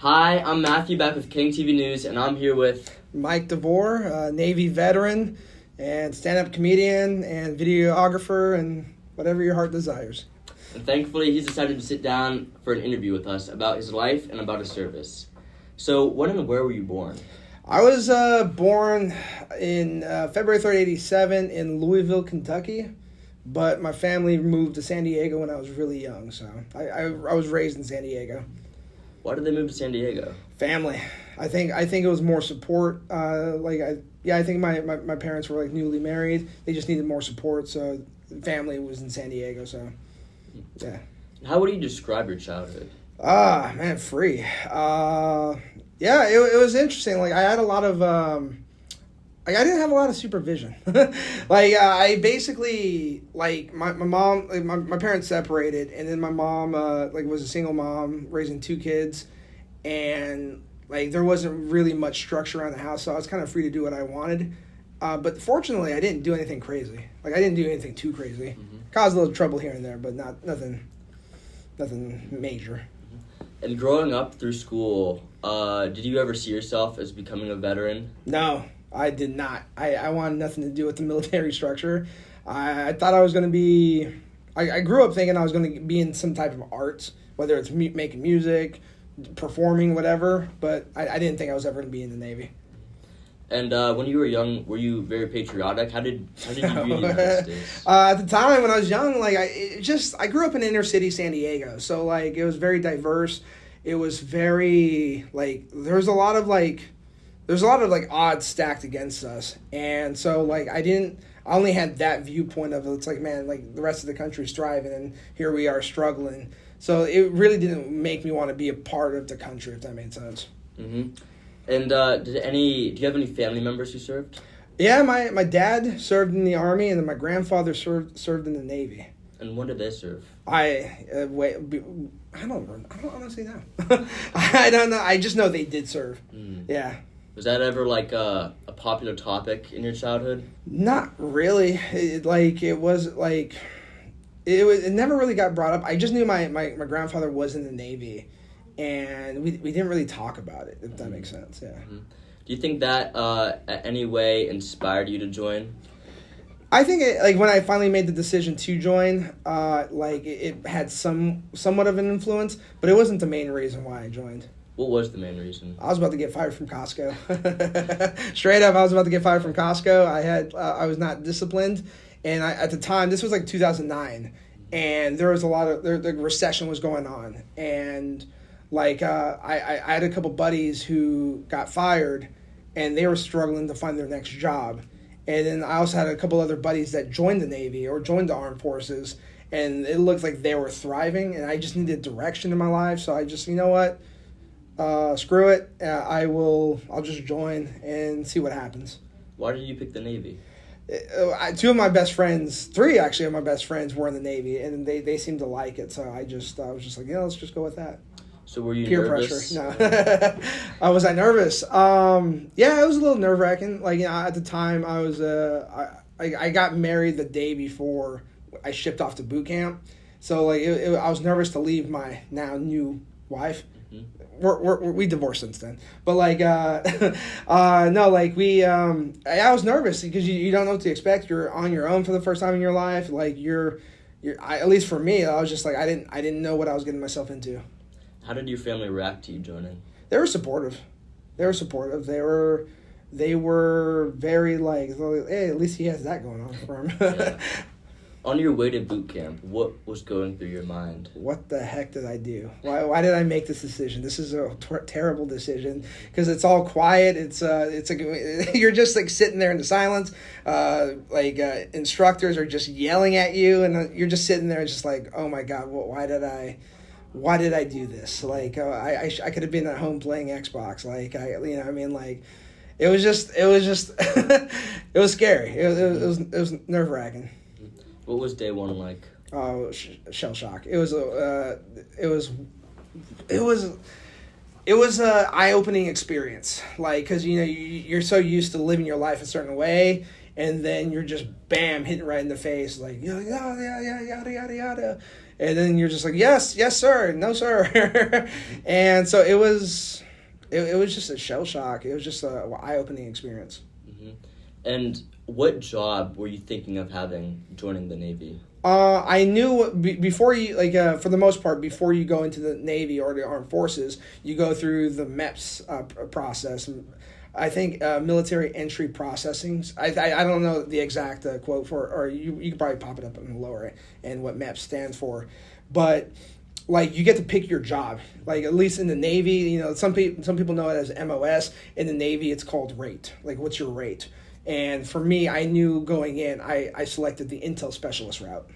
Hi, I'm Matthew back with KANG TV News, and I'm here with Mike Devore, Navy veteran and stand-up comedian and videographer and whatever your heart desires. And thankfully, he's decided to sit down for an interview with us about his life and about his service. So, when and where were you born? I was born in February 3rd, 1987 in Louisville, Kentucky, but my family moved to San Diego when I was really young, so I was raised in San Diego. Why did they move to San Diego? Family. I think it was more support. I think my parents were like newly married. They just needed more support, so family was in San Diego. So, yeah. How would you describe your childhood? Man, free. It was interesting. Like I had a lot of I didn't have a lot of supervision. I basically, my mom, my parents separated, and then my mom, was a single mom raising two kids, and, there wasn't really much structure around the house, so I was kind of free to do what I wanted. But fortunately, I didn't do anything crazy. I didn't do anything too crazy. Mm-hmm. Caused a little trouble here and there, but nothing major. And growing up through school, did you ever see yourself as becoming a veteran? No. I did not. I wanted nothing to do with the military structure. I thought I was going to be... I grew up thinking I was going to be in some type of arts, whether it's making music, performing, whatever, but I didn't think I was ever going to be in the Navy. And when you were young, were you very patriotic? How did you view the United States? At the time when I was young, I grew up in inner city San Diego, so it was very diverse. It was very there's a lot of odds stacked against us, and so I only had that viewpoint of it's the rest of the country's thriving and here we are struggling. So it really didn't make me want to be a part of the country, if that made sense. Mm-hmm. And do you have any family members who served? Yeah, my dad served in the Army, and then my grandfather served in the Navy. And when did they serve? I don't honestly know. I don't know. I just know they did serve. Mm. Yeah. Was that ever a popular topic in your childhood? Not really. It never really got brought up. I just knew my grandfather was in the Navy, and we didn't really talk about it, if that makes sense. Yeah. Mm-hmm. Do you think that any way inspired you to join? I think when I finally made the decision to join, it had somewhat of an influence, but it wasn't the main reason why I joined. What was the main reason? I was about to get fired from Costco. Straight up, I was about to get fired from Costco. I was not disciplined, and at the time, this was 2009, and there was a lot of the recession was going on, and I had a couple buddies who got fired, and they were struggling to find their next job, and then I also had a couple other buddies that joined the Navy or joined the armed forces, and it looked like they were thriving, and I just needed direction in my life, so I just, you know what? Screw it. I'll just join and see what happens. Why did you pick the Navy? Three of my best friends were in the Navy, and they seemed to like it. So I was just let's just go with that. So were you peer nervous? Pressure? No. Was I nervous? Yeah, it was a little nerve wracking. At the time, I was I got married the day before I shipped off to boot camp, so I was nervous to leave my now new wife. Mm-hmm. We divorced since then, but I was nervous because you don't know what to expect. You're on your own for the first time in your life. At least for me, I was just I didn't know what I was getting myself into. How did your family react to you joining? They were supportive. They were very hey, at least he has that going on for him. Yeah. On your way to boot camp, what was going through your mind? What the heck did I do? Why did I make this decision? This is a terrible decision because it's all quiet. You're just sitting there in the silence. Instructors are just yelling at you, and you're just sitting there, just oh my God, why did I do this? I could have been at home playing Xbox. It was just it was scary. It was nerve wracking. What was day one like? Oh, shell shock. It was a eye-opening experience. Because you're so used to living your life a certain way, and then you're just bam hitting right in the face. Yada yada yada yada. And then you're just like, yes, yes, sir, no, sir. And so it was just a shell shock. It was just a eye-opening experience. Mm-hmm. And what job were you thinking of joining the Navy? I knew before you, for the most part, before you go into the Navy or the Armed Forces, you go through the MEPS process. I think military entry processing. I don't know the exact quote for, or you can probably pop it up in the lower end what MEPS stands for, but like you get to pick your job. Like at least in the Navy, you know, some people know it as MOS. In the Navy, it's called rate. Like what's your rate? And for me, I knew going in, I selected the Intel Specialist route.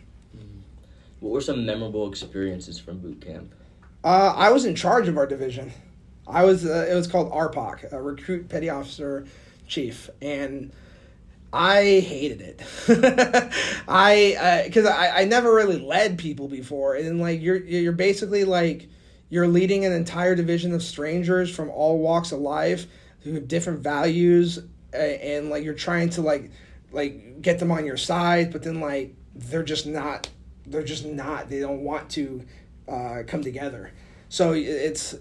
What were some memorable experiences from boot camp? I was in charge of our division. It was called RPOC, Recruit Petty Officer Chief, and I hated it. Because I never really led people before, and like you're basically like you're leading an entire division of strangers from all walks of life who have different values, and like you're trying to like get them on your side, but then like they're just not. They don't want to come together. So it's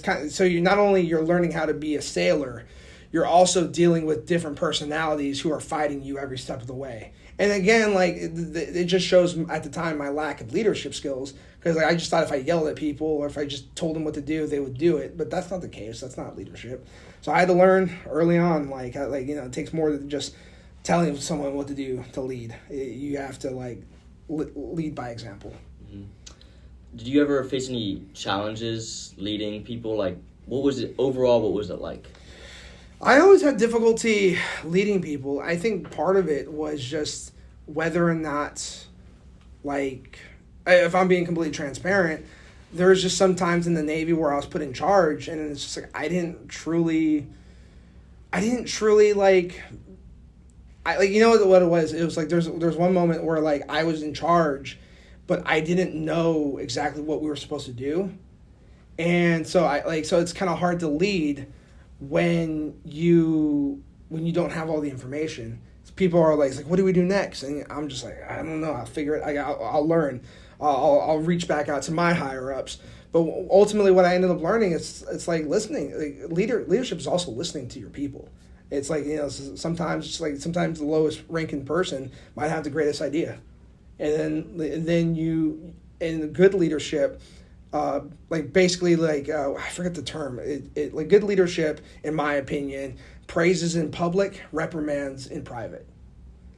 kind of, so you're not only you're learning how to be a sailor, you're also dealing with different personalities who are fighting you every step of the way. And again, like it just shows at the time my lack of leadership skills, because like I just thought if I yelled at people or if I just told them what to do, they would do it. But that's not the case. That's not leadership. So I had to learn early on, it takes more than just telling someone what to do to lead. You have to lead by example. Mm-hmm. Did you ever face any challenges leading people? Like, what was it like? I always had difficulty leading people. I think part of it was just whether or not, if I'm being completely transparent, there was just some times in the Navy where I was put in charge, and it's just like I didn't truly you know what it was? It was like there's one moment where like I was in charge, but I didn't know exactly what we were supposed to do, and so so it's kind of hard to lead when you don't have all the information. People are like, what do we do next? And I'm just like, I don't know. I'll figure it. I'll learn. I'll reach back out to my higher ups. But ultimately, what I ended up learning it's like listening. Leadership is also listening to your people. It's like, sometimes the lowest ranking person might have the greatest idea, and then you, in good leadership, I forget the term. Like good leadership, in my opinion, praises in public, reprimands in private.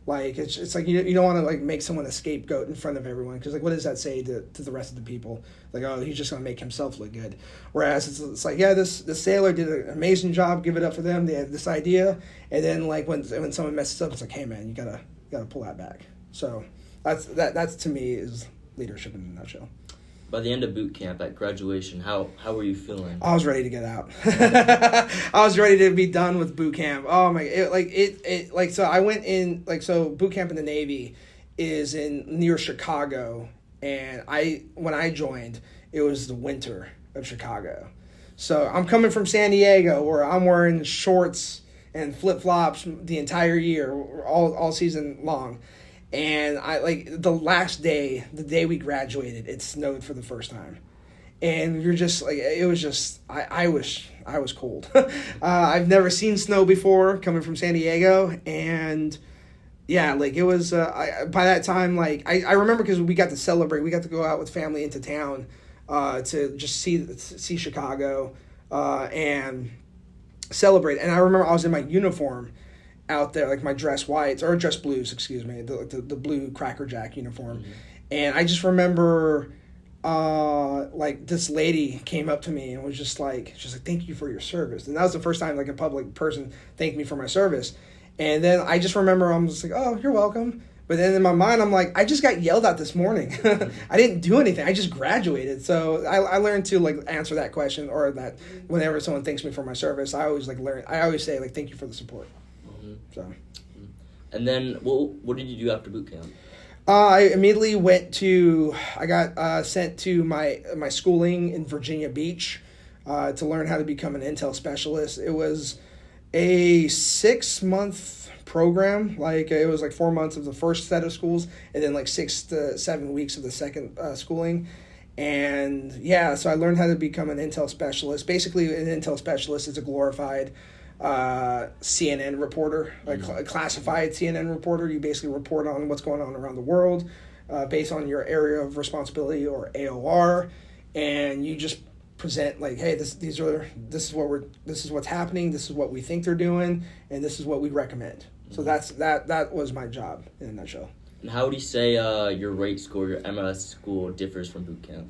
Like it's like you don't want to like make someone a scapegoat in front of everyone, because like what does that say to the rest of the people? Like, oh, he's just gonna make himself look good. Whereas it's like, yeah, this sailor did an amazing job, give it up for them. They had this idea, and then like when someone messes up, it's like, hey man, you gotta pull that back. So that's to me is leadership in a nutshell. By the end of boot camp at graduation, how were you feeling? I was ready to get out. I was ready to be done with boot camp. Oh my! So I went in so boot camp in the Navy is near Chicago, and when I joined, it was the winter of Chicago. So I'm coming from San Diego, where I'm wearing shorts and flip flops the entire year, all season long. And the last day, the day we graduated, it snowed for the first time, and you're just like, it was just I was cold. I've never seen snow before coming from San Diego, and yeah, it was by that time I remember, because we got to celebrate, we got to go out with family into town to just see Chicago and celebrate. And I remember I was in my uniform out there, like my dress whites or dress blues, excuse me, the blue Cracker Jack uniform. Mm-hmm. And I just remember this lady came up to me and was just like, she's like, thank you for your service. And that was the first time a public person thanked me for my service. And then I just remember I'm just like, oh, you're welcome. But then in my mind, I'm like, I just got yelled at this morning. I didn't do anything. I just graduated. So I learned to answer that question, or that whenever someone thanks me for my service, I always say thank you for the support. So, and then what did you do after boot camp? I immediately I got sent to my schooling in Virginia Beach to learn how to become an Intel specialist. It was a 6-month program. Like it was like 4 months of the first set of schools, and then like 6 to 7 weeks of the second schooling. And yeah, so I learned how to become an intel specialist. Basically, an intel specialist is a glorified CNN reporter, like a classified CNN reporter. You basically report on what's going on around the world based on your area of responsibility, or AOR, and you just present like, hey, this is what's happening, this is what we think they're doing, and this is what we recommend. So that was my job in a nutshell. And how would you say your rate school, your MLS school, differs from boot camp?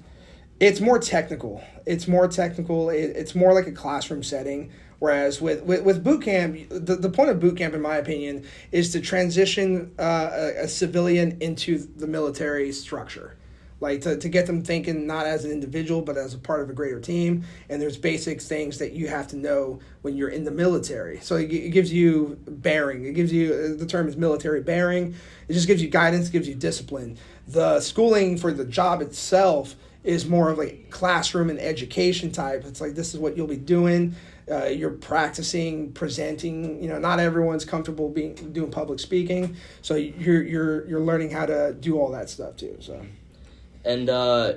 It's more technical. It's more like a classroom setting. Whereas with boot camp, the point of boot camp, in my opinion, is to transition a civilian into the military structure. Like to get them thinking not as an individual, but as a part of a greater team. And there's basic things that you have to know when you're in the military. So it gives you bearing. It gives you, the term is military bearing. It just gives you guidance, gives you discipline. The schooling for the job itself is more of like classroom and education type. It's like, this is what you'll be doing. You're practicing, presenting. Not everyone's comfortable doing public speaking. So you're learning how to do all that stuff too. So. And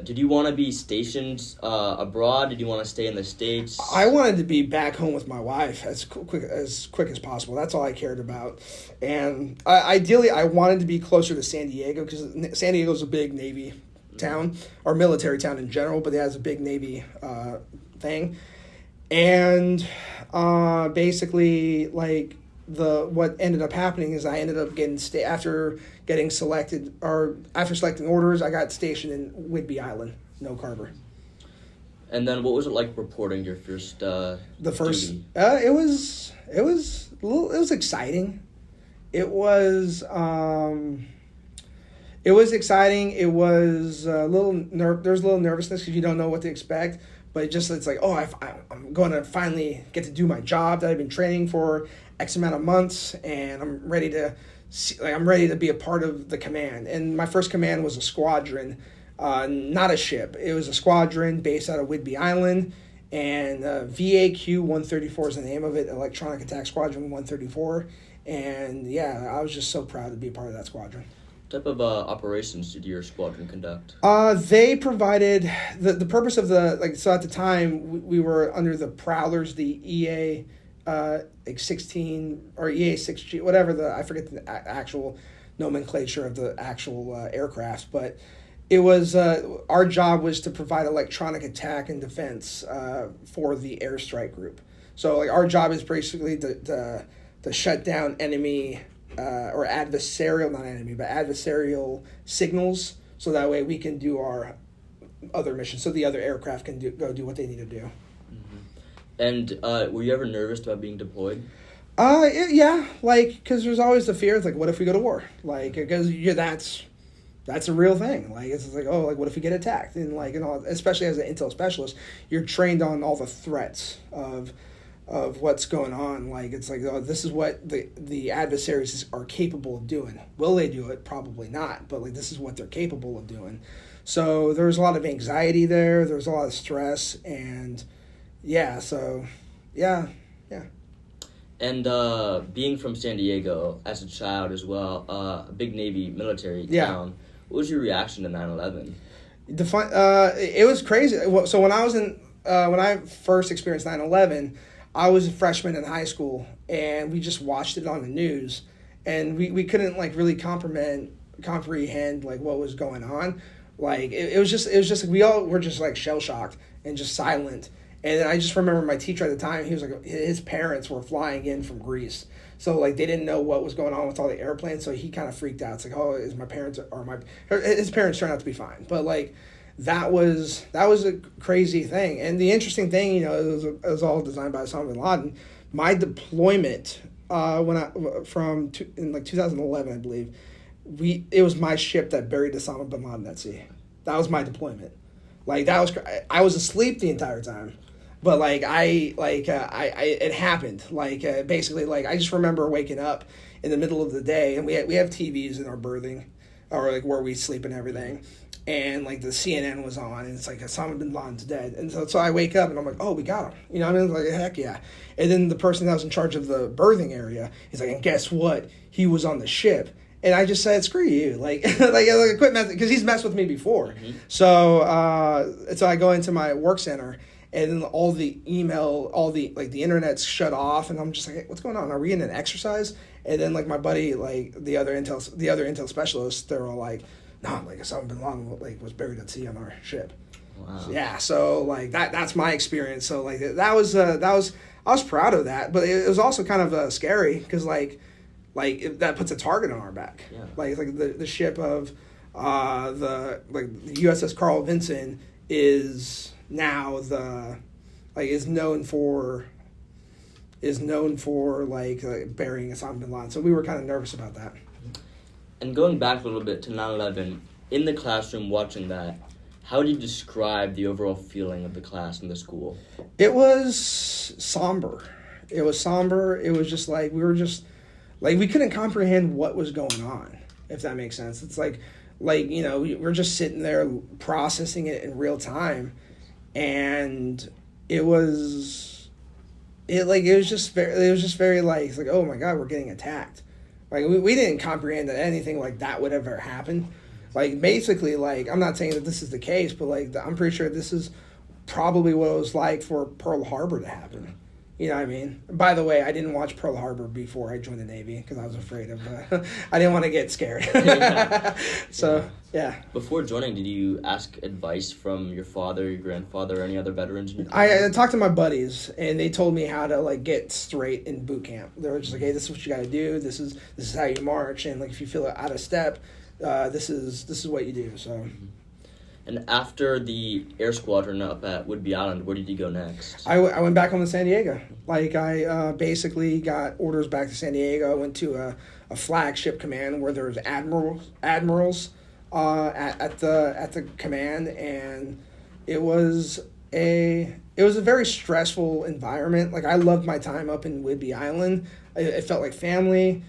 did you want to be stationed abroad? Did you want to stay in the States? I wanted to be back home with my wife as quick as possible. That's all I cared about. And ideally, I wanted to be closer to San Diego, because San Diego is a big Navy town, or military town in general, but it has a big Navy thing. And basically, like, what ended up happening is I ended up getting after selecting orders, I got stationed in Whidbey Island, No Harbor. And then what was it like reporting your first duty? It was exciting. It was exciting. It was there's a little nervousness because you don't know what to expect. But it's like, I'm going to finally get to do my job that I've been training for X amount of months, and I'm ready to be a part of the command. And my first command was a squadron, not a ship. It was a squadron based out of Whidbey Island, and VAQ 134 is the name of it, Electronic Attack Squadron 134. And yeah, I was just so proud to be a part of that squadron. What type of operations did your squadron conduct? They provided the purpose of so at the time we were under the Prowlers, the EA 16 or EA 6G, whatever I forget the actual nomenclature of the actual aircraft, but it was our job was to provide electronic attack and defense for the airstrike group. So our job is basically to shut down enemy. Or adversarial signals, so that way we can do our other missions, so the other aircraft can go do what they need to do. Mm-hmm. And were you ever nervous about being deployed? Yeah, because there's always the fear, what if we go to war? Because that's a real thing. It's what if we get attacked? And especially as an intel specialist, you're trained on all the threats of what's going on. This is what the adversaries are capable of doing. Will they do it? Probably not, but this is what they're capable of doing. So there's a lot of anxiety there. There's a lot of stress, and yeah. And being from San Diego as a child as well, a big Navy military town, what was your reaction to 9/11? It was crazy. So when I first experienced 9/11, I was a freshman in high school, and we just watched it on the news, and we couldn't really comprehend what was going on. It was just we all were just shell shocked and just silent. And then I just remember my teacher at the time, he was his parents were flying in from Greece, so they didn't know what was going on with all the airplanes, so he kind of freaked out. It's is my parents his parents turned out to be fine, but that was a crazy thing. And the interesting thing, it was all designed by Osama bin Laden. My deployment in 2011, I believe, it was my ship that buried Osama bin Laden at sea. That was my deployment. I was asleep the entire time, but it happened. Basically, I just remember waking up in the middle of the day, and we have TVs in our berthing, or where we sleep and everything. and like the CNN was on, and it's like Osama bin Laden's dead, and so I wake up and I'm like, oh, we got him, you know what I mean? Like, heck yeah. And then the person that was in charge of the birthing area, he's like, and guess what? He was on the ship. And I just said, screw you, like quit messing, because he's messed with me before. Mm-hmm. So I go into my work center, and then all the email, the internet's shut off, and I'm just like, hey, what's going on? Are we in an exercise? And then like my buddy, like the other intel specialists, they're all like, no, like Osama bin Laden was buried at sea on our ship. Wow. So, yeah, so like that's my experience. So like I was proud of that, but it was also kind of scary because like that puts a target on our back. Yeah. Like the ship of the USS Carl Vinson is now is known for burying Osama bin Laden. So we were kind of nervous about that. And going back a little bit to 9/11, in the classroom watching that, how do you describe the overall feeling of the class and the school? It was somber. It was just like we couldn't comprehend what was going on, if that makes sense. It's like we're just sitting there processing it in real time, and it was just very like oh my God, we're getting attacked. Like we didn't comprehend that anything like that would ever happen. Like basically, like I'm not saying that this is the case, but like I'm pretty sure this is probably what it was like for Pearl Harbor to happen. You know what I mean? By the way, I didn't watch Pearl Harbor before I joined the Navy because I was afraid of. I didn't want to get scared. So yeah. Before joining, did you ask advice from your father, your grandfather, or any other veterans? In your I talked to my buddies, and they told me how to like get straight in boot camp. They were just like, "Hey, this is what you got to do. This is how you march, and like if you feel out of step, this is what you do." So. Mm-hmm. And after the air squadron up at Whidbey Island, where did you go next? I went back home to San Diego. Like I basically got orders back to San Diego. I went to a flagship command where there was admirals at the command, and it was a very stressful environment. Like I loved my time up in Whidbey Island. It felt like family.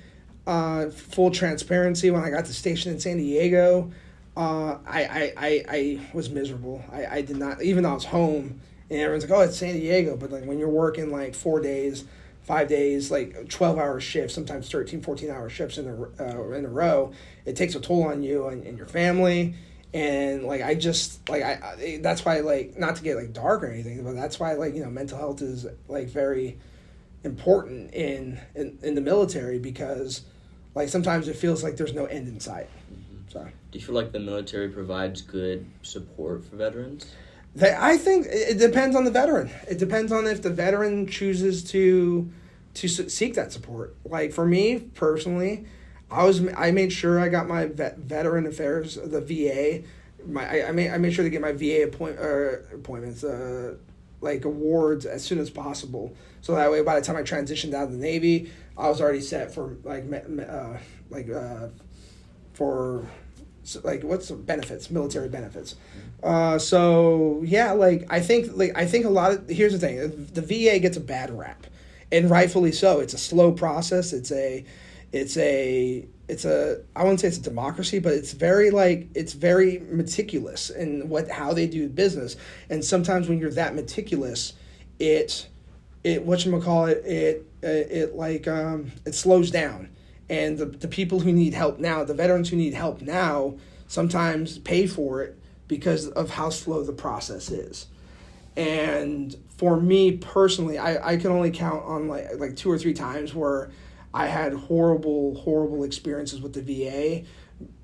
Full transparency, when I got to station in San Diego, I was miserable. I did not, even though I was home, and everyone's like, oh, it's San Diego, but like when you're working like 4 days, 5 days, like 12-hour shifts, sometimes 13, 14-hour shifts in a row, it takes a toll on you and your family. And like that's why, like, not to get like dark or anything, but that's why, like, mental health is like very important in the military, because like sometimes it feels like there's no end in sight. So. Do you feel like the military provides good support for veterans? I think it depends on the veteran. It depends on if the veteran chooses to seek that support. Like for me personally, I made sure I got my veteran affairs, the VA. I made sure to get my VA appointments, like awards, as soon as possible. So that way, by the time I transitioned out of the Navy, I was already set for what's the benefits, military benefits. So yeah, I think a lot of, here's the thing, the VA gets a bad rap, and rightfully so. It's a slow process. It's a I wouldn't say it's a democracy, but it's very meticulous in how they do business. And sometimes when you're that meticulous, it slows down. And the people who need help now, the veterans who need help now, sometimes pay for it because of how slow the process is. And for me personally, I can only count on like 2 or 3 times where I had horrible experiences with the VA.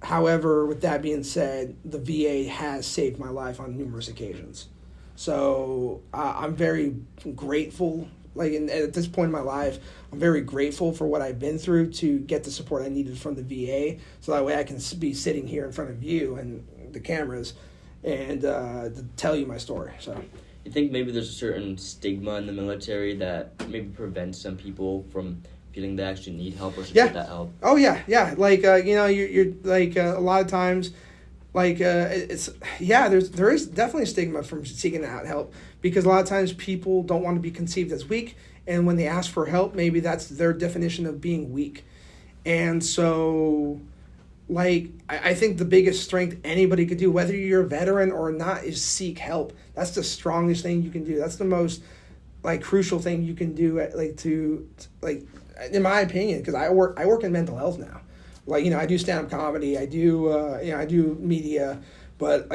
However, with that being said, the VA has saved my life on numerous occasions. So I'm very grateful. At this point in my life, I'm very grateful for what I've been through to get the support I needed from the VA, so that way I can be sitting here in front of you and the cameras and to tell you my story. So, you think maybe there's a certain stigma in the military that maybe prevents some people from feeling they actually need help or should get that help? Oh yeah. You're like a lot of times, there is definitely a stigma from seeking out help, because a lot of times people don't want to be conceived as weak, and when they ask for help, maybe that's their definition of being weak. And so I think the biggest strength anybody could do, whether you're a veteran or not, is seek help. That's the strongest thing you can do. That's the most crucial thing you can do in my opinion, because I work in mental health now. I do stand-up comedy, I do I do media, but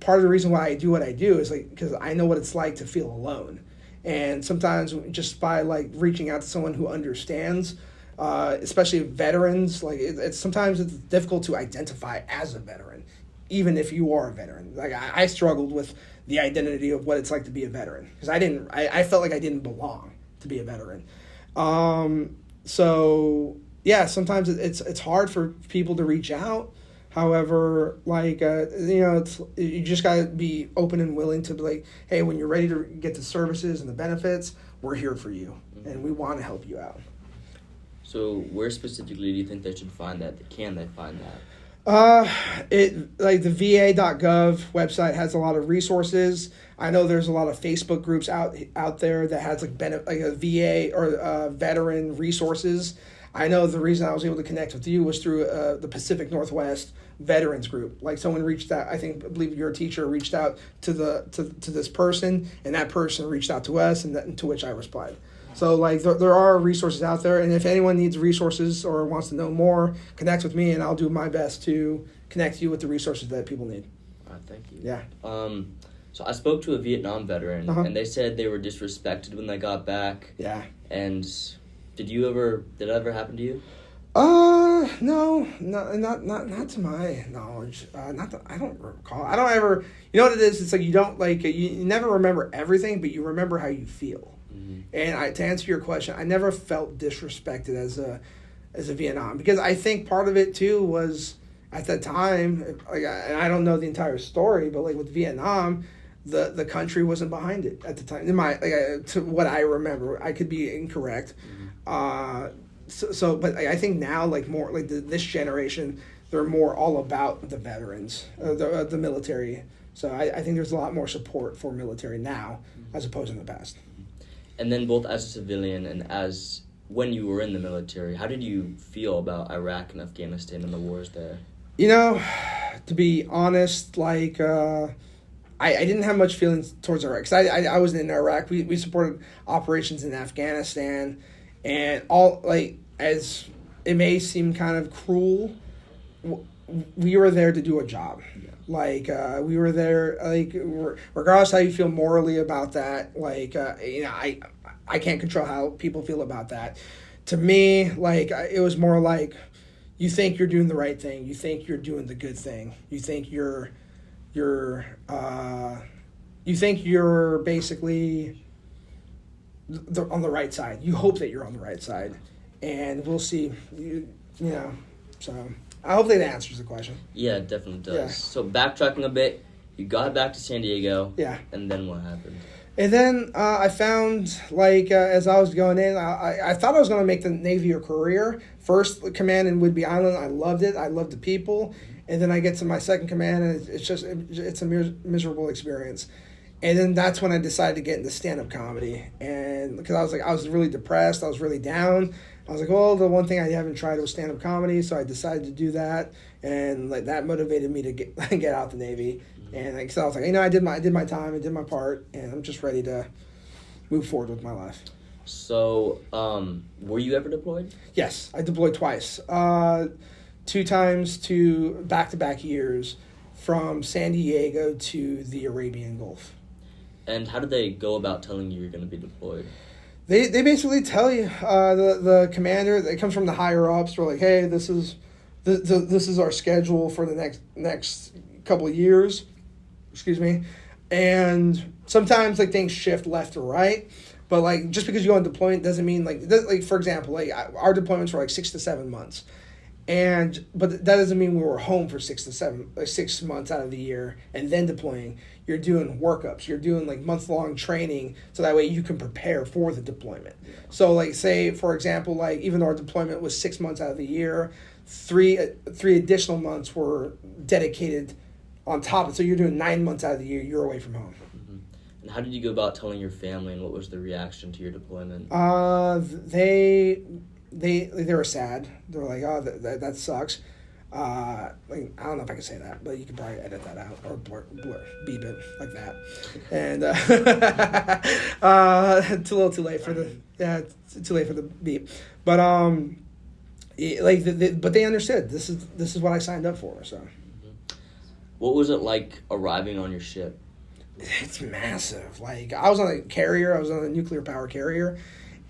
part of the reason why I do what I do is because I know what it's like to feel alone. And sometimes just by reaching out to someone who understands, especially veterans, sometimes it's difficult to identify as a veteran, even if you are a veteran. I struggled with the identity of what it's like to be a veteran, because I felt like I didn't belong to be a veteran. So yeah, sometimes it's hard for people to reach out. However, you just gotta be open and willing to be hey, when you're ready to get the services and the benefits, we're here for you, and we want to help you out. So where specifically do you think they should find that? Can they find that? The VA.gov website has a lot of resources. I know there's a lot of Facebook groups out there that has a VA or veteran resources. I know the reason I was able to connect with you was through the Pacific Northwest Veterans Group. Someone reached out, I believe your teacher reached out to this person, and that person reached out to us, and to which I replied. So there are resources out there, and if anyone needs resources or wants to know more, connect with me, and I'll do my best to connect you with the resources that people need. All right, thank you. Yeah. So I spoke to a Vietnam veteran, and they said they were disrespected when they got back. Yeah. And did it ever happen to you? No, not to my knowledge. I don't recall. I don't ever. You know what it is? It's you don't you never remember everything, but you remember how you feel. And to answer your question, I never felt disrespected as a Vietnam, because I think part of it too was at that time, and I don't know the entire story, but with Vietnam, the country wasn't behind it at the time. To what I remember, I could be incorrect. But I think now more this generation, they're more all about the veterans, the military. So I think there's a lot more support for military now as opposed in the past. And then both as a civilian and as when you were in the military, how did you feel about Iraq and Afghanistan and the wars there? To be honest, I didn't have much feelings towards Iraq, because I was in Iraq. We supported operations in Afghanistan, and all as it may seem kind of cruel, we were there to do a job. Yeah. We were there, regardless how you feel morally about that, I can't control how people feel about that. To me, it was more you think you're doing the right thing. You think you're doing the good thing. You think you're basically on the right side. You hope that you're on the right side. And we'll see, so I hope that answers the question. Yeah, it definitely does. Yeah. So backtracking a bit, you got back to San Diego. Yeah. And then what happened? And then I found, as I was going in, I thought I was going to make the Navy a career. First command in Whidbey Island, I loved it. I loved the people. And then I get to my second command, and it's a miserable experience. And then that's when I decided to get into stand-up comedy. And because I was really depressed. I was really down. I was well, the one thing I haven't tried was stand-up comedy, so I decided to do that, and that motivated me to get out the Navy. And so I was I did my time, I did my part, and I'm just ready to move forward with my life. So, were you ever deployed? Yes, I deployed twice, 2 times to back-to-back years, from San Diego to the Arabian Gulf. And how did they go about telling you you're going to be deployed? They basically tell you, the commander, it comes from the higher ups. They're hey, this is our schedule for the next couple of years. Excuse me. And sometimes things shift left or right, but just because you go on deployment doesn't mean for example, our deployments were 6 to 7 months. But that doesn't mean we were home for 6 months out of the year and then deploying. You're doing workups. You're doing month-long training, so that way you can prepare for the deployment. Yeah. So say for example, even though our deployment was 6 months out of the year, three additional months were dedicated on top of it. So you're doing 9 months out of the year. You're away from home. Mm-hmm. And how did you go about telling your family, and what was the reaction to your deployment? They were sad. They were oh, that sucks. Like, I don't know if I can say that, but you can probably edit that out or beep it like that. And it's a little too late for it's too late for the beep. But but they understood this is what I signed up for. So, what was it like arriving on your ship? It's massive. Like, I was on a carrier. I was on a nuclear power carrier,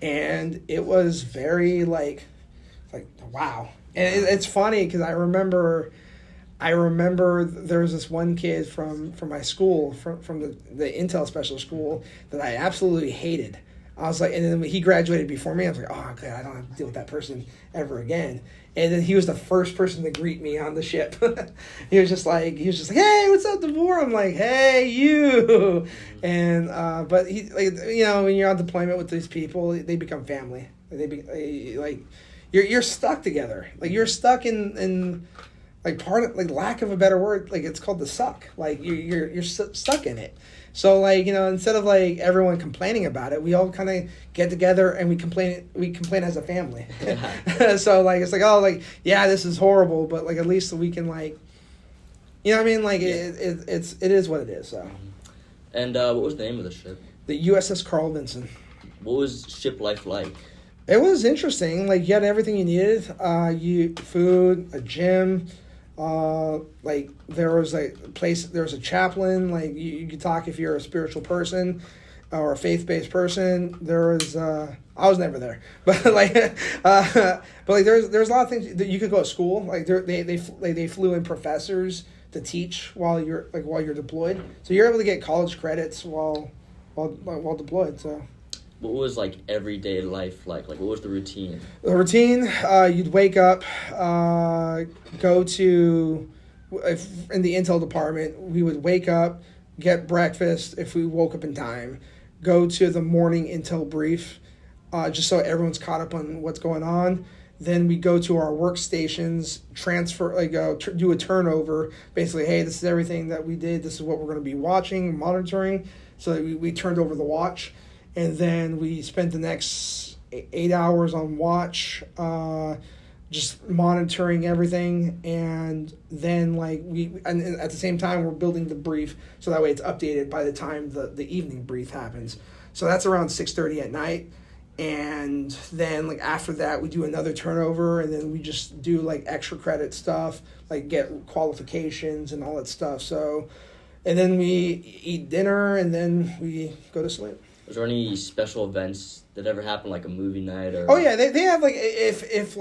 and it was very like wow. And it's funny because I remember there was this one kid from my school, from the Intel special school, that I absolutely hated. I was like, and then he graduated before me. I was like, oh, okay, I don't have to deal with that person ever again. And then he was the first person to greet me on the ship. he was just like, hey, what's up, Devore? I'm like, hey, you. And but he, like, when you're on deployment with these people, they become family. You're stuck together. Like, you're stuck in like, part of, like, lack of a better word, like, it's called the suck. Like, you're stuck in it. So, like, instead of like everyone complaining about it, we all kind of get together and we complain as a family. Yeah. So, like, it's like, oh, like, yeah, this is horrible, but like, at least we can, like, what I mean? Like, yeah. It is what it is. So. And what was the name of the ship? The USS Carl Vinson. What was ship life like? It was interesting. Like, you had everything you needed. Food, a gym. Like, there was a place. There was a chaplain. Like, you could talk if you're a spiritual person or a faith-based person. There was. I was never there, but like, there's a lot of things that you could go to school. Like, they flew in professors to teach while you're deployed. So you're able to get college credits while deployed. So. What was, like, everyday life like? Like, what was the routine? The routine, you'd wake up, go to, in the Intel department, we would wake up, get breakfast if we woke up in time, go to the morning Intel brief, just so everyone's caught up on what's going on. Then we go to our workstations, transfer, do a turnover. Basically, hey, this is everything that we did. This is what we're going to be watching, monitoring. So we turned over the watch. And then we spent the next 8 hours on watch, just monitoring everything. And then, and at the same time, we're building the brief so that way it's updated by the time the evening brief happens. So that's around 6:30 at night. And then, after that, we do another turnover, and then we just do, extra credit stuff, get qualifications and all that stuff. So, and then we eat dinner, and then we go to sleep. Was there any special events that ever happened, like a movie night or? Oh yeah, they have if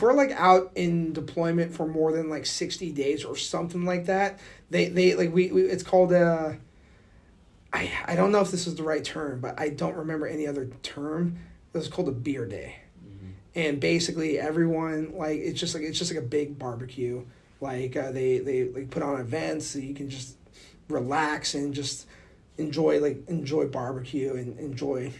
we're out in deployment for more than 60 days or something like that, we it's called I don't know if this is the right term, but I don't remember any other term. It was called a beer day, and basically everyone it's just like a big barbecue. They put on events so you can just relax and just enjoy barbecue and enjoy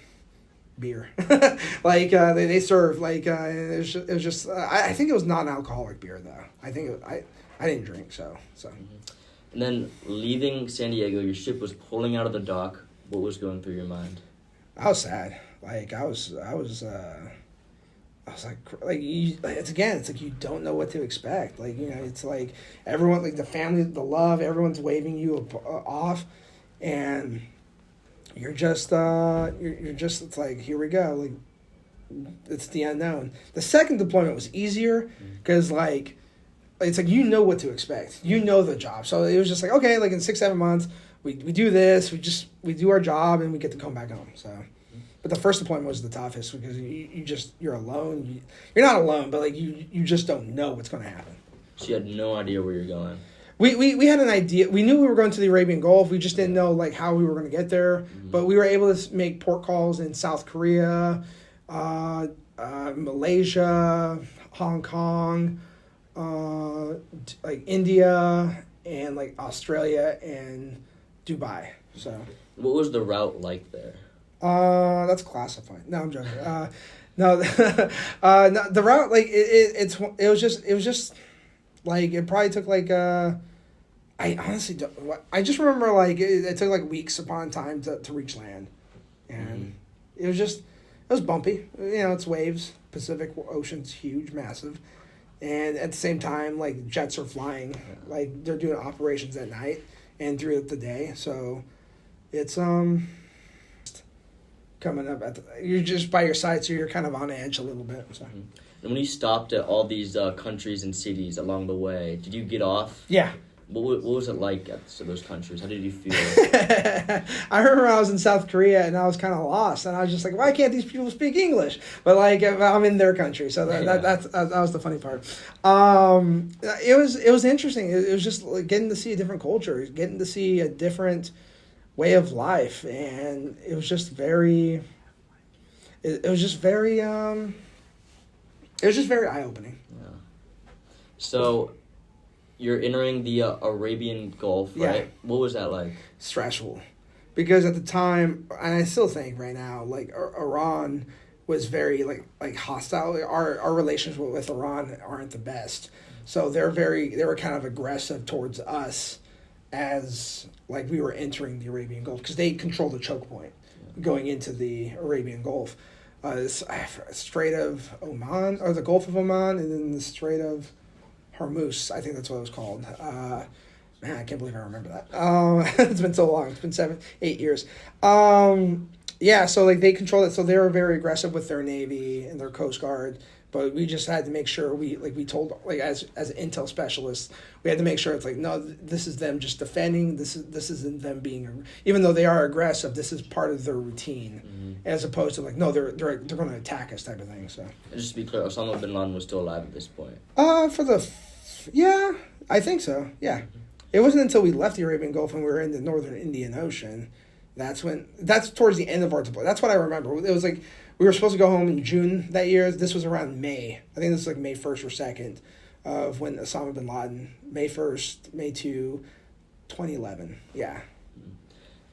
beer. They serve it was just I think it was non-alcoholic beer though. I think I didn't drink so. And then leaving San Diego, your ship was pulling out of the dock. What was going through your mind? I was sad. I was it's like you don't know what to expect. It's like everyone, the family, the love, everyone's waving you off. And you're just it's like, here we go, it's the unknown. The second deployment was easier because it's like you know what to expect, you know the job. So it was just okay, in 6-7 months we do this, we do our job and we get to come back home. So, but the first deployment was the toughest because you're alone. You're not alone, but you just don't know what's going to happen. So you had no idea where you're going. We had an idea. We knew we were going to the Arabian Gulf. We just didn't know how we were going to get there. But we were able to make port calls in South Korea, Malaysia, Hong Kong, India, and Australia and Dubai. So. What was the route like there? That's classified. No, I'm joking. No, the route it was just. It probably took I honestly don't. I just remember it took weeks upon time to reach land, and it was bumpy. It's waves. Pacific Ocean's huge, massive, And at the same time, like, jets are flying. Like, they're doing operations at night and throughout the day. So it's coming up you're just by your side, so you're kind of on edge a little bit. So. Mm-hmm. And when you stopped at all these countries and cities along the way, did you get off? Yeah. What was it like at those countries? How did you feel? I remember I was in South Korea and I was kind of lost, and I was just like, why can't these people speak English? But like, I'm in their country, so that was the funny part. It was interesting. It was just like getting to see a different culture, getting to see a different way of life, and it was just very. It was just very eye opening. Yeah. So. You're entering the Arabian Gulf, right? Yeah. What was that like? Stressful. Because at the time, and I still think right now, like, Iran was very, like hostile. Our relations with Iran aren't the best. So they were kind of aggressive towards us as, like, we were entering the Arabian Gulf. Because they control the choke point going into the Arabian Gulf. Strait of Oman, or the Gulf of Oman, and then the Strait of Hormuz, I think that's what it was called. Man, I can't believe I remember that. It's been so long. It's been 7-8 years. Yeah, so like they controlled it. So they were very aggressive with their Navy and their Coast Guard. But we just had to make sure we told, like, as intel specialists, we had to make sure it's like, no, this is them just defending. This isn't them being, even though they are aggressive, this is part of their routine, as opposed to like, no, they're going to attack us type of thing. So and just to be clear, Osama bin Laden was still alive at this point. Yeah, I think so. Yeah, it wasn't until we left the Arabian Gulf and we were in the northern Indian Ocean. That's towards the end of our deployment. That's what I remember. It was like we were supposed to go home in June that year. This was around May. I think this was like May 1st or 2nd of when Osama bin Laden, May 1st, May 2, 2011. Yeah.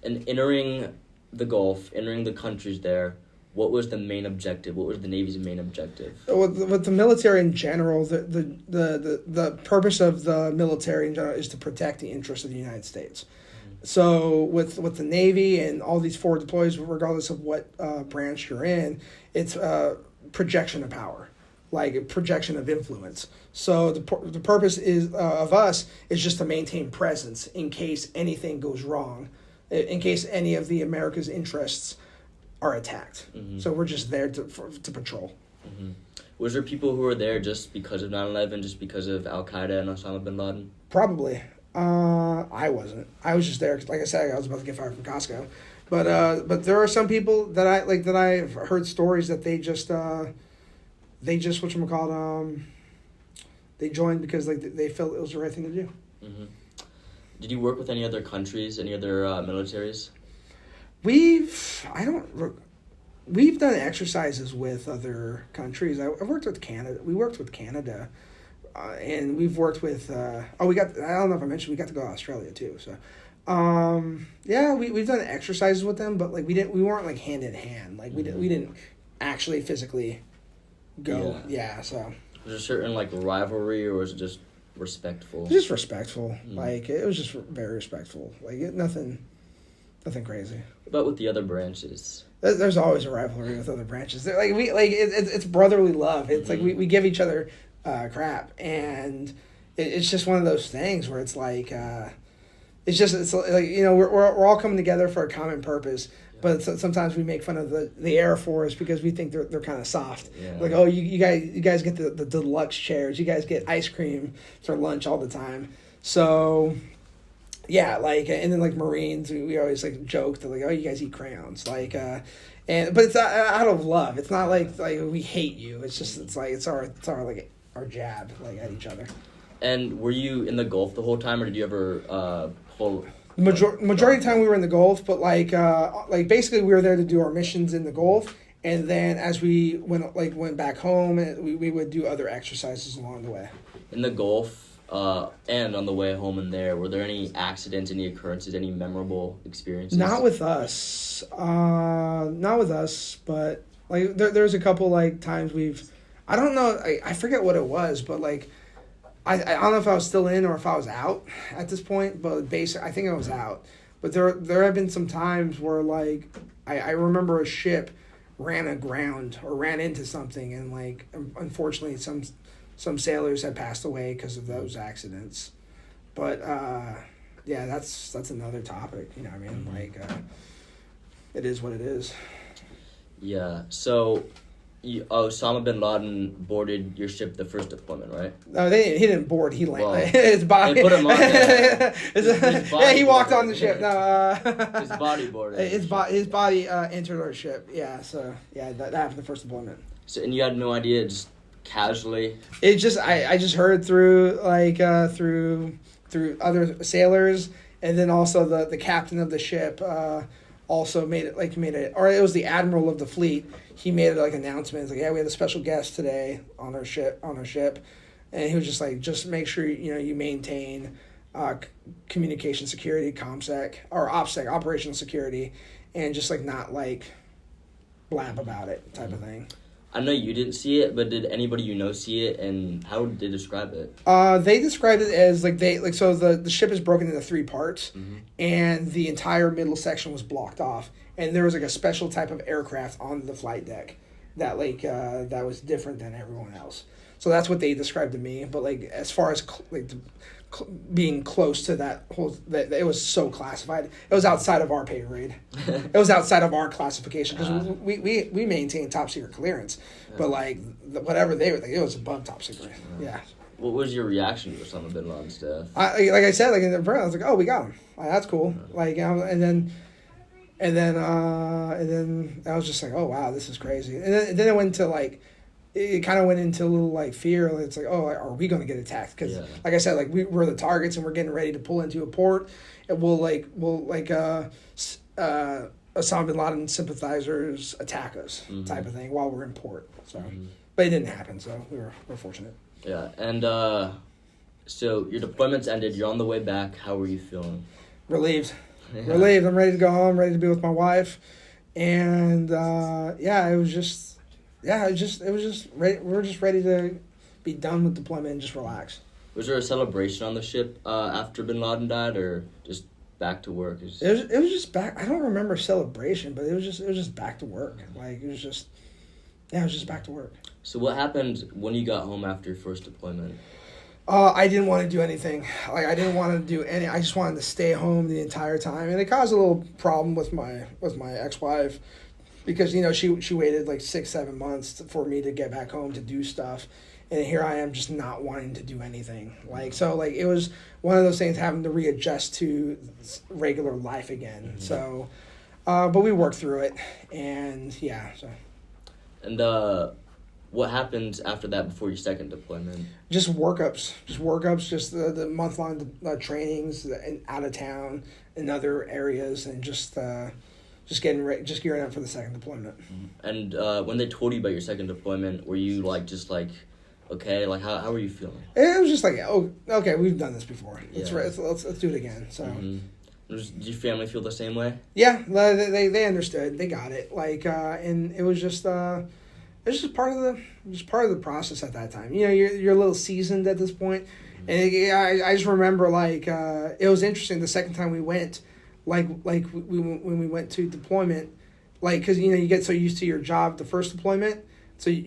And entering the Gulf, entering the countries there, what was the main objective? What was the Navy's main objective? With the military in general, the purpose of the military in general is to protect the interests of the United States. So with the Navy and all these forward deploys, regardless of what branch you're in, it's projection of power, like a projection of influence. So the purpose of us is just to maintain presence in case anything goes wrong, in case any of the America's interests are attacked. Mm-hmm. So we're just there to patrol. Mm-hmm. Was there people who were there just because of 9/11, just because of Al-Qaeda and Osama bin Laden? Probably. I wasn't. I was just there. Like I said, I was about to get fired from Costco. But there are some people that I've heard stories that they just whatchamacallit, they joined because like they felt it was the right thing to do. Mm-hmm. Did you work with any other countries, any other militaries? We've done exercises with other countries. I've worked with Canada. We worked with Canada. And we've worked with, I don't know if I mentioned, we got to go to Australia too. So, yeah, we've done exercises with them, but like we weren't like hand in hand. Like we didn't actually physically go. Yeah. So. Was there a certain like rivalry, or was it just respectful? Just respectful. Like it was just very respectful. Like nothing crazy. But with the other branches. There's always a rivalry with other branches. They're it's brotherly love. It's like we give each other crap, and it's just one of those things where it's like it's like, you know, we're all coming together for a common purpose, but sometimes we make fun of the Air Force because we think they're kind of soft. Like, oh, you guys get the deluxe chairs, you guys get ice cream for lunch all the time. So yeah, like, and then like Marines, we always like joke that like, oh, you guys eat crayons, like but it's out of love. It's not like we hate you. It's just it's our like our jab like at each other. And were you in the Gulf the whole time, or did you ever pull? Majority of the time we were in the Gulf, but like basically we were there to do our missions in the Gulf, and then as we went back home, we would do other exercises along the way. In the Gulf, and on the way home and there, were there any accidents, any occurrences, any memorable experiences? Not with us, but like there's a couple like times I don't know, I forget what it was, but like. I don't know if I was still in or if I was out at this point, but I think I was out. But there have been some times where like I remember a ship ran aground or ran into something, and like unfortunately some sailors had passed away because of those accidents. But yeah, that's another topic. You know what I mean? Like, it is what it is. Yeah. So, Osama bin Laden boarded your ship the first deployment, right? No, he didn't board. He landed. Well, his body. They put him on. His body he walked on the ship. No, his body boarded. His body entered our ship. Yeah. So yeah, that happened the first deployment. So and you had no idea, just casually. It just I just heard through through other sailors, and then also the captain of the ship also made it, or it was the admiral of the fleet. He made it like announcements like, yeah, we had a special guest today on our ship, and he was just like, just make sure you maintain communication security, ComSec or OPSEC, operational security, and just like not like blab about it type of thing. I know you didn't see it, but did anybody see it, and how did they describe it? They described it as so the ship is broken into 3 parts, and the entire middle section was blocked off, and there was like a special type of aircraft on the flight deck that that was different than everyone else. So that's what they described to me. But like as far as being close to that it was so classified. It was outside of our pay grade. It was outside of our classification because we maintain top secret clearance, but like whatever they were, it was above top secret. Yeah. What was your reaction to Osama bin Laden's death? Like I said, like in the I was like, oh, we got him. Like, that's cool. Like and then I was just like, oh wow, this is crazy. And then it went to like. It kind of went into a little like fear. It's like, oh, are we going to get attacked? Because, like I said, like we're the targets and we're getting ready to pull into a port. And we'll Osama bin Laden sympathizers attack us, type of thing, while we're in port. So, but it didn't happen. So we're fortunate. Yeah, and so your deployment's ended. You're on the way back. How were you feeling? Relieved. Relieved. I'm ready to go home. Ready to be with my wife. And it was just. Yeah, it was just ready. We were just ready to be done with deployment and just relax. Was there a celebration on the ship after bin Laden died, or just back to work? It was just back. I don't remember celebration, but it was just back to work. Like it was just back to work. So what happened when you got home after your first deployment? I didn't want to do anything. Like I didn't want to do any. I just wanted to stay home the entire time, and it caused a little problem with my ex-wife. Because, she waited like 6-7 months for me to get back home to do stuff. And here I am just not wanting to do anything. It was one of those things having to readjust to regular life again. So, but we worked through it. And, yeah. So. And what happened after that before your second deployment? Just workups. Just the month-long trainings out of town in other areas and just gearing up for the second deployment. And when they told you about your second deployment, were you okay? Like how were you feeling? It was just like, oh, okay, we've done this before. Let's do it again. So. Did your family feel the same way? Yeah, they understood. They got it. And it was just part of the process at that time. You're a little seasoned at this point, and I just remember it was interesting the second time we went. When we went to deployment, because you get so used to your job the first deployment, so where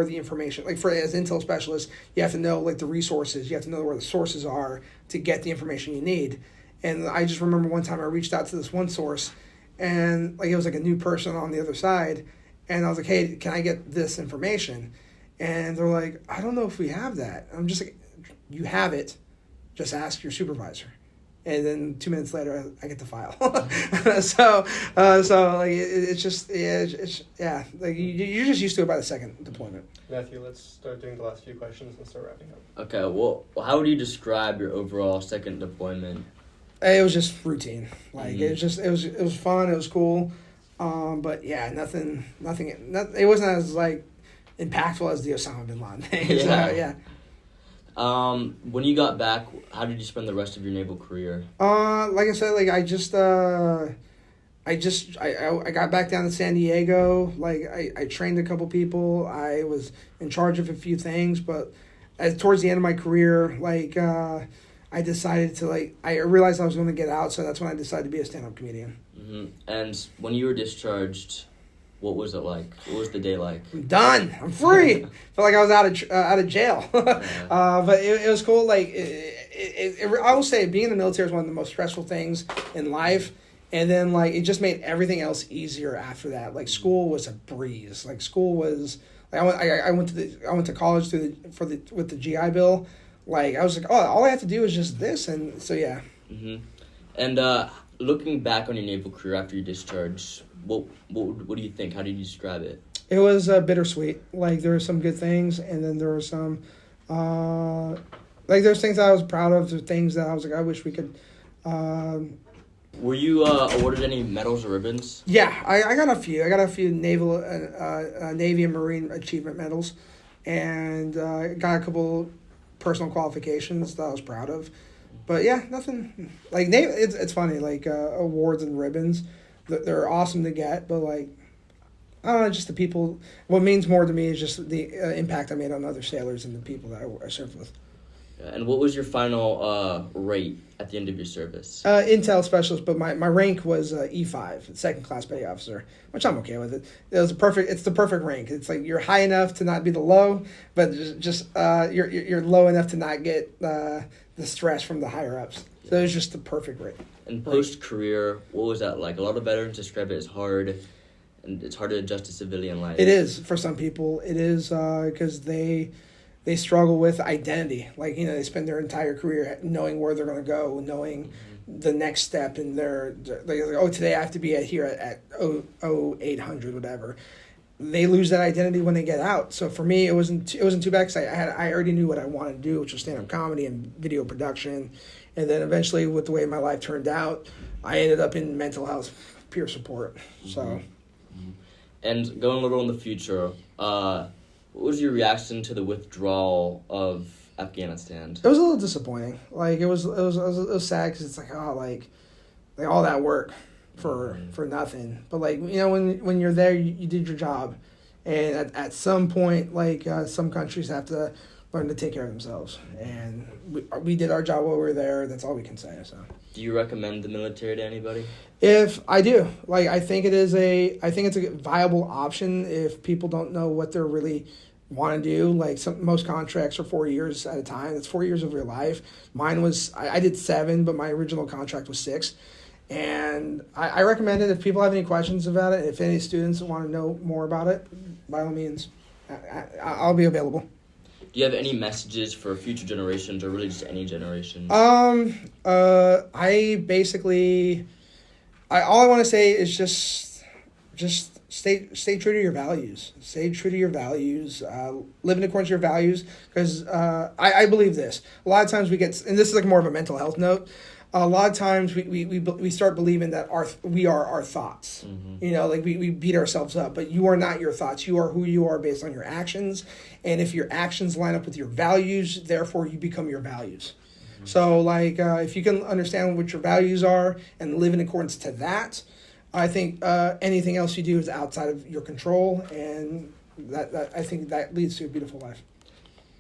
the information as intel specialist you have to know the resources, you have to know where the sources are to get the information you need. And I just remember one time I reached out to this one source, and it was a new person on the other side, and I was like, hey, can I get this information? And they're like, I don't know if we have that. I'm just like, you have it, just ask your supervisor. And then 2 minutes later, I get the file. It's just you're just used to it by the second deployment. Matthew, let's start doing the last few questions and start wrapping up. Okay, well, how would you describe your overall second deployment? It was just routine. It was fun. It was cool. But yeah, nothing. It wasn't as impactful as the Osama bin Laden thing. Yeah. So, yeah. When you got back, how did you spend the rest of your naval career? Like I said, I got back down to San Diego. I trained a couple people. I was in charge of a few things, but towards the end of my career, I decided to I realized I was going to get out, so that's when I decided to be a stand-up comedian. And when you were discharged, What was it like? What was the day like? I'm done. I'm free. Felt like I was out of jail. But it was cool. Like I will say, being in the military is one of the most stressful things in life. And then like it just made everything else easier after that. Like school was a breeze. Like school was. Like I went to college with the GI Bill. Like I was like, oh, all I have to do is just this, and so yeah. Mm-hmm. And looking back on your naval career after you discharged, what do you think? How do you describe it? It was bittersweet. Like there were some good things, and then there were some, like there's things that I was proud of. There's things that I was like, I wish we could. Were you awarded any medals or ribbons? Yeah, I got a few. I got a few naval, Navy and Marine achievement medals, and got a couple personal qualifications that I was proud of. But yeah, nothing like Navy. It's funny, like awards and ribbons. They're awesome to get, but like, I don't know, just the people. What means more to me is just the impact I made on other sailors and the people that I served with. And what was your final rate at the end of your service? Intel specialist, but my rank was E5, second class petty officer, which I'm okay with it. It's the perfect rank. It's like you're high enough to not be the low, but just you're low enough to not get the stress from the higher ups. So it was just the perfect rank. And post career, what was that like? A lot of veterans describe it as hard, and it's hard to adjust to civilian life. It is for some people. It is because they struggle with identity. Like, you know, they spend their entire career knowing where they're going to go, knowing the next step in their, like, oh, today I have to be here at 0800, whatever. They lose that identity when they get out. So for me, it wasn't too bad because I already knew what I wanted to do, which was stand-up comedy and video production. And then eventually, with the way my life turned out, I ended up in mental health peer support. So. Mm-hmm. And going a little in the future, what was your reaction to the withdrawal of Afghanistan? It was a little disappointing. Like it was sad because it's like, oh, like all that work for nothing. But like, you know, when you're there, you did your job, and at some point, like some countries have to learn to take care of themselves, and we did our job while we were there. That's all we can say. So. Do you recommend the military to anybody? If I do, like, I think it's a viable option if people don't know what they're really want to do. Like most contracts are 4 years at a time. That's 4 years of your life. Mine was, I did 7, but my original contract was 6. And I recommend it if people have any questions about it. If any students want to know more about it, by all means, I'll be available. Do you have any messages for future generations, or really just any generations? I basically, all I want to say is just stay true to your values. Stay true to your values. Live in accordance to your values, because I believe this. A lot of times we get, and this is like more of a mental health note. A lot of times we start believing that we are our thoughts. Mm-hmm. You know, like we beat ourselves up, but you are not your thoughts. You are who you are based on your actions. And if your actions line up with your values, therefore you become your values. Mm-hmm. So like if you can understand what your values are and live in accordance to that, I think anything else you do is outside of your control, and that I think that leads to a beautiful life.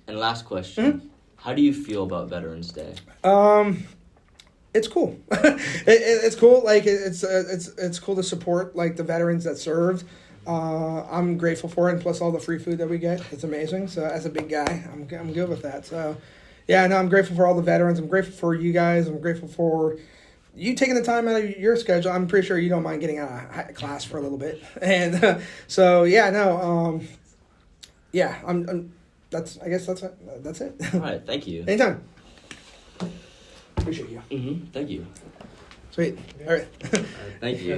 And last question, mm-hmm. How do you feel about Veterans Day? It's cool. It's cool. Like it's cool to support like the veterans that served. I'm grateful for it, and plus all the free food that we get. It's amazing. So as a big guy, I'm good with that. So yeah, no, I'm grateful for all the veterans. I'm grateful for you guys. I'm grateful for you taking the time out of your schedule. I'm pretty sure you don't mind getting out of class for a little bit. And so yeah, no, yeah, I guess that's it. All right, thank you. Anytime. Appreciate you. Mm-hmm. Thank you. Sweet. All right. Thank you.